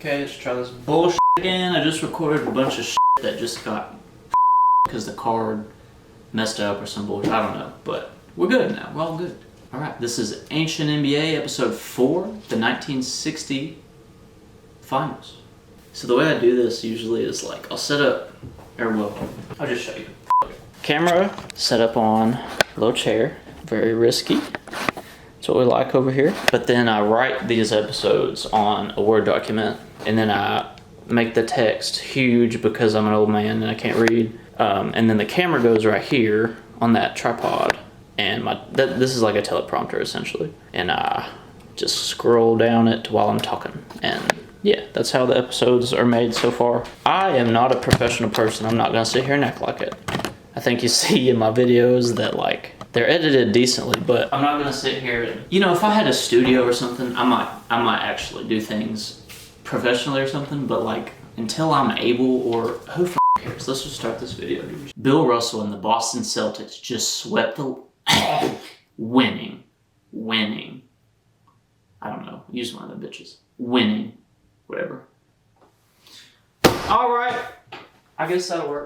Okay, let's try this bullshit again. I just recorded a bunch of shit that just got because the card messed up or some bullshit. I don't know, but we're good now. We're all good. All right, this is Ancient NBA episode 4, the 1960 finals. So the way I do this usually is like I'll set up, or well, I'll just show you. Camera set up on a little chair, very risky. That's what we like over here. But then I write these episodes on a Word document, and then I make the text huge because I'm an old man and I can't read. And then the camera goes right here on that tripod, and this is like a teleprompter essentially. And I just scroll down it while I'm talking. And yeah, that's how the episodes are made so far. I am not a professional person. I'm not gonna sit here and act like it. I think you see in my videos that like they're edited decently, but I'm not gonna sit here and, you know, if I had a studio or something, I might actually do things professionally or something, but like until I'm able, or who f cares? Let's just start this video, dude. Bill Russell and the Boston Celtics just swept the winning. I don't know, use one of the bitches. Winning, whatever. All right, I guess that'll work.